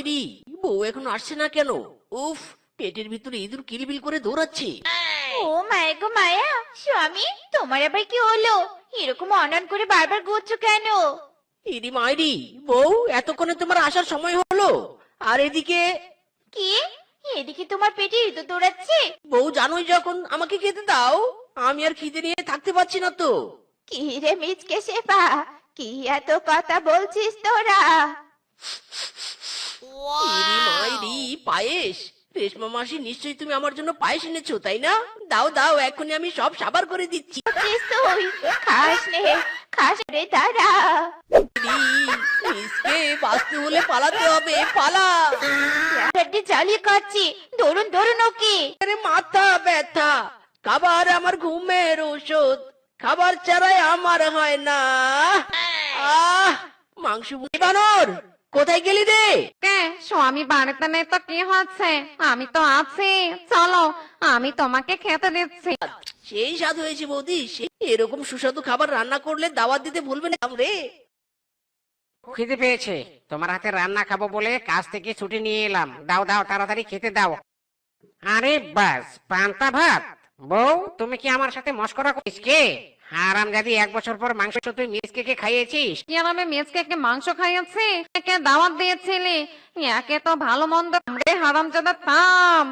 মাইরি, বউ এখনো আসছে না কেন? উফ, পেটের ভিতরে ইঁদুর কিলবিল করে দৌড়াচ্ছে। ও মায়া গো মায়া, স্বামী তোমার আবার কি হলো? এরকম অনন করে বারবার ঘুরছো কেন? ইরি মাইরি, বউ এতক্ষণে তোমার আসার সময় হলো। আর এদিকে কি? এদিকে তোমার পেটে ইঁদুর দৌড়াচ্ছে? বউ জানোই যখন, আমাকে খেতে দাও। আমি আর খিদে নিয়ে থাকতে পারছি না তো। কি রে মিচকে শেফা, কি এত কথা বলছিস তোরা? ইরি মাইরি, পায়েস! রেশমা মাসি, নিশ্চয়ই তুমি আমার জন্য পায়েস এনেছো, তাই না? দাও দাও, এখনই আমি সব সাবার করে দিচ্ছি। বলছিস তুই? খাস নে, খাস রে তারা। মিসকে বাঁচতে হলে পালাতে হবে, পালা। হাড্ডি চালিয়ে কাটছি, ধরুন ধরুন ওকে। আরে মাথা ব্যথা, খাবার আমার ঘুমের ওষুধ, খাবার ছাড়াই আমার হয় না। আহ, মাংস বানর, কোথায় গেলি রে? কে স্বামী বাড়িতে নেই তো কি হচ্ছে? আমি তো আছি, চলো আমি তোমাকে খেতে দিচ্ছি। সেই স্বাদ হয়েছে বৌদি, এরকম সুস্বাদু খাবার রান্না করলে দাওয়াত দিতে ভুলবে না রে। খিদে পেয়েছে, তোমার হাতে রান্না খাবো বলে কাজ থেকে ছুটি নিয়ে এলাম। দাও দাও, তাড়াতাড়ি খেতে দাও। আরে বাস, পান্তা ভাত! বউ, তুমি কি আমার সাথে মস্করা করিস? কে হারামজাদি, 1 বছর পর মাংস তুই মিসকে কে খাইয়েছিস? কি আর আমি মেজকে মাংস খাইয়েছি? একে দাওয়াত দিয়েছিলি? একে তো ভালো মন্দ রে হারামজাদা থাম।